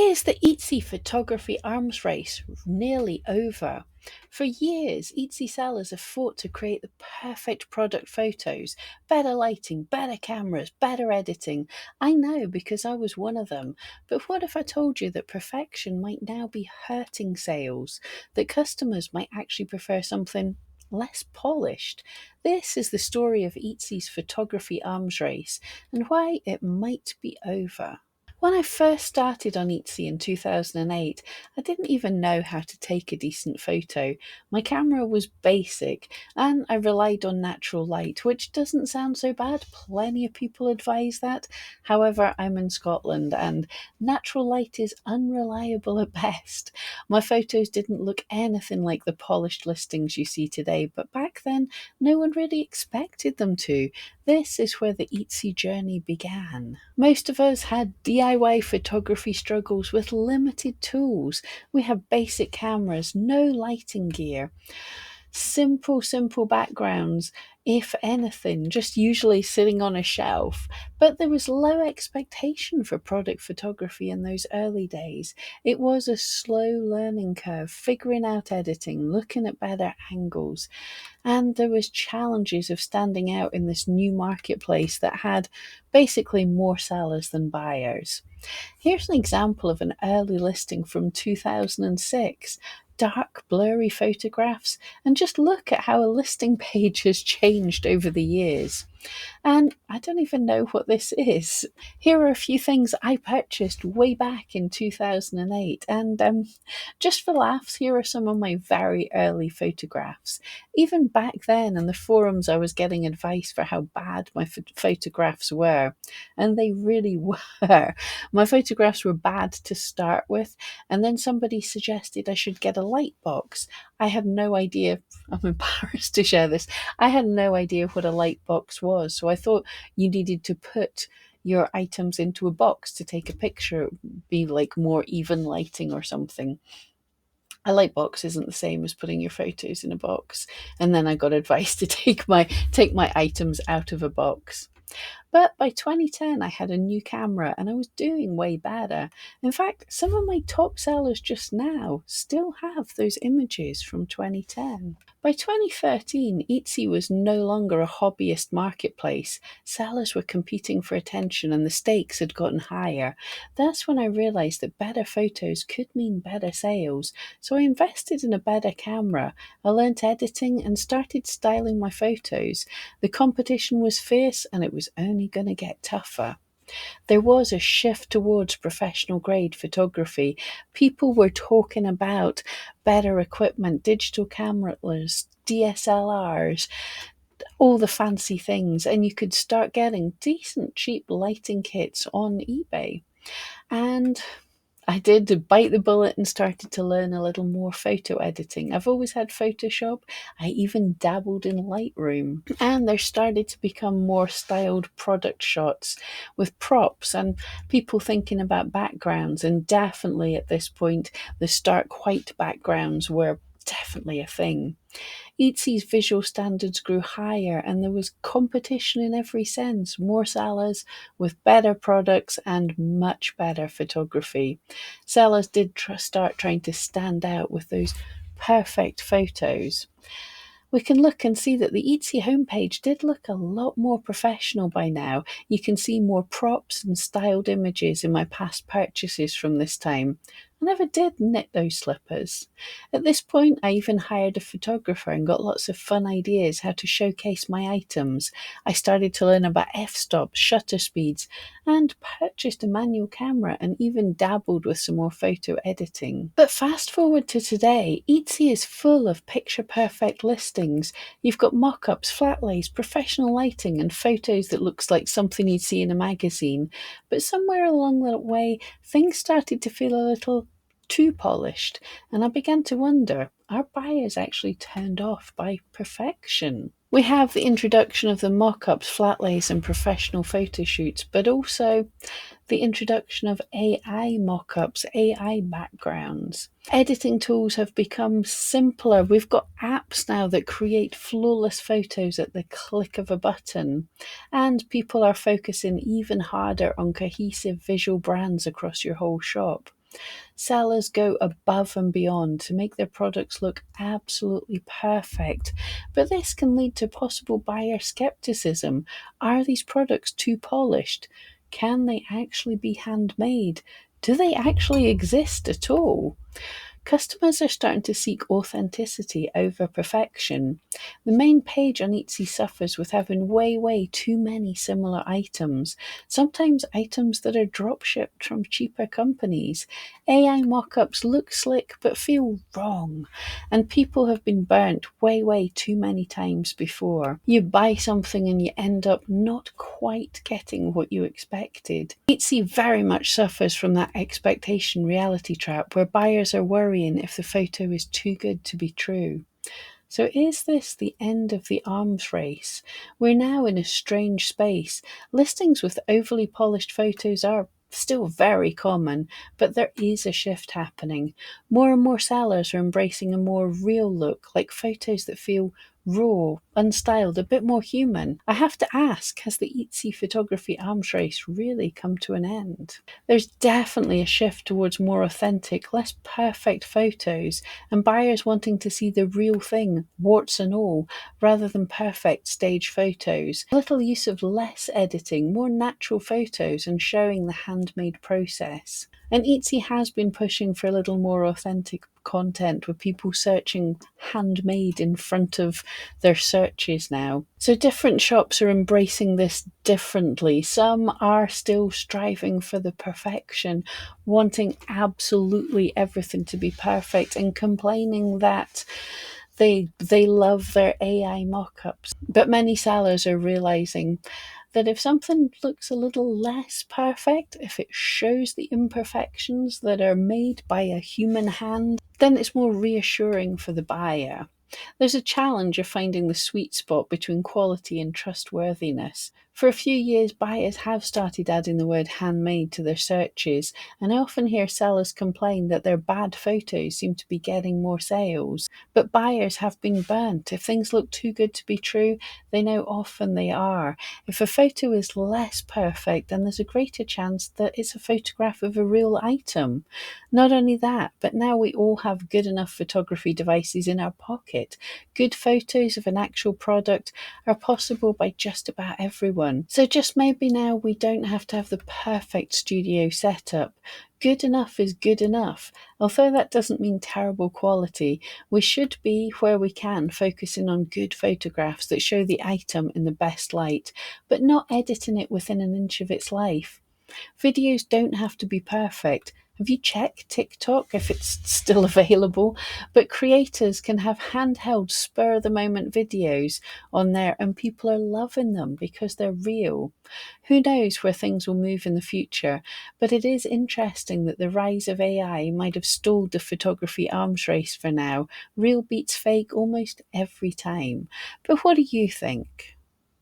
Is the Etsy photography arms race nearly over? For years, Etsy sellers have fought to create the perfect product photos, better lighting, better cameras, better editing. I know because I was one of them. But what if I told you that perfection might now be hurting sales, that customers might actually prefer something less polished? This is the story of Etsy's photography arms race and why it might be over. When I first started on Etsy in 2008, I didn't even know how to take a decent photo. My camera was basic and I relied on natural light, which doesn't sound so bad. Plenty of people advise that. However, I'm in Scotland and natural light is unreliable at best. My photos didn't look anything like the polished listings you see today, but back then, no one really expected them to. This is where the Etsy journey began. Most of us had DIY photography struggles with limited tools. We have basic cameras, no lighting gear, simple backgrounds, if anything, just usually sitting on a shelf. But there was low expectation for product photography in those early days. It was a slow learning curve, figuring out editing, looking at better angles, and there was challenges of standing out in this new marketplace that had basically more sellers than buyers. Here's an example of an early listing from 2006. Dark, blurry photographs, and just look at how a listing page has changed over the years. And I don't even know what this is. Here are a few things I purchased way back in 2008. And just for laughs, here are some of my very early photographs. Even back then in the forums, I was getting advice for how bad my photographs were. And they really were. My photographs were bad to start with. And then somebody suggested I should get a light box. I had no idea. I'm embarrassed to share this. I had no idea what a light box was. So I thought you needed to put your items into a box to take a picture. It would be like more even lighting or something. A light box isn't the same as putting your photos in a box. And then I got advice to take my items out of a box. But by 2010, I had a new camera and I was doing way better. In fact, some of my top sellers just now still have those images from 2010. By 2013, Etsy was no longer a hobbyist marketplace. Sellers were competing for attention and the stakes had gotten higher. That's when I realized that better photos could mean better sales. So I invested in a better camera. I learnt editing and started styling my photos. The competition was fierce and it was only going to get tougher. There was a shift towards professional grade photography. People were talking about better equipment, digital cameras, DSLRs, all the fancy things, and you could start getting decent cheap lighting kits on eBay. And I did bite the bullet and started to learn a little more photo editing. I've always had Photoshop. I even dabbled in Lightroom. And there started to become more styled product shots with props and people thinking about backgrounds. And definitely at this point, the stark white backgrounds were definitely a thing. Etsy's visual standards grew higher and there was competition in every sense, more sellers with better products and much better photography. Sellers did start trying to stand out with those perfect photos. We can look and see that the Etsy homepage did look a lot more professional by now. You can see more props and styled images in my past purchases from this time. I never did knit those slippers. At this point, I even hired a photographer and got lots of fun ideas how to showcase my items. I started to learn about f-stops, shutter speeds, and purchased a manual camera and even dabbled with some more photo editing. But fast forward to today, Etsy is full of picture-perfect listings. You've got mock-ups, flat lays, professional lighting, and photos that looks like something you'd see in a magazine. But somewhere along that way, things started to feel a little too polished, and I began to wonder, are buyers actually turned off by perfection? We have the introduction of the mock-ups, flat lays, and professional photo shoots, but also the introduction of AI mock-ups, AI backgrounds. Editing tools have become simpler. We've got apps now that create flawless photos at the click of a button, and people are focusing even harder on cohesive visual brands across your whole shop. Sellers go above and beyond to make their products look absolutely perfect, but this can lead to possible buyer skepticism. Are these products too polished? Can they actually be handmade? Do they actually exist at all? Customers are starting to seek authenticity over perfection. The main page on Etsy suffers with having way too many similar items, sometimes items that are drop shipped from cheaper companies. AI mock-ups look slick but feel wrong, and people have been burnt way too many times before. You buy something and you end up not quite getting what you expected. Etsy very much suffers from that expectation reality trap where buyers are worrying if the photo is too good to be true. So, is this the end of the arms race? We're now in a strange space. Listings with overly polished photos are still very common, but there is a shift happening. More and more sellers are embracing a more real look, like photos that feel raw, unstyled, a bit more human. I have to ask, has the Etsy photography arms race really come to an end? There's definitely a shift towards more authentic, less perfect photos, and buyers wanting to see the real thing, warts and all, rather than perfect stage photos. Little use of less editing, more natural photos, and showing the handmade process. And Etsy has been pushing for a little more authentic content with people searching handmade in front of their searches now. So different shops are embracing this differently. Some are still striving for the perfection, wanting absolutely everything to be perfect and complaining that they love their AI mock-ups. But many sellers are realizing that if something looks a little less perfect, if it shows the imperfections that are made by a human hand, then it's more reassuring for the buyer. There's a challenge of finding the sweet spot between quality and trustworthiness. For a few years, buyers have started adding the word handmade to their searches, and I often hear sellers complain that their bad photos seem to be getting more sales. But buyers have been burnt. If things look too good to be true, they know often they are. If a photo is less perfect, then there's a greater chance that it's a photograph of a real item. Not only that, but now we all have good enough photography devices in our pocket. Good photos of an actual product are possible by just about everyone. So just maybe now we don't have to have the perfect studio setup. Good enough is good enough. Although that doesn't mean terrible quality, we should be, where we can, focusing on good photographs that show the item in the best light, but not editing it within an inch of its life. Videos don't have to be perfect. Have you checked TikTok if it's still available? But creators can have handheld spur of the moment videos on there and people are loving them because they're real. Who knows where things will move in the future, but it is interesting that the rise of AI might have stalled the photography arms race for now. Real beats fake almost every time. But what do you think?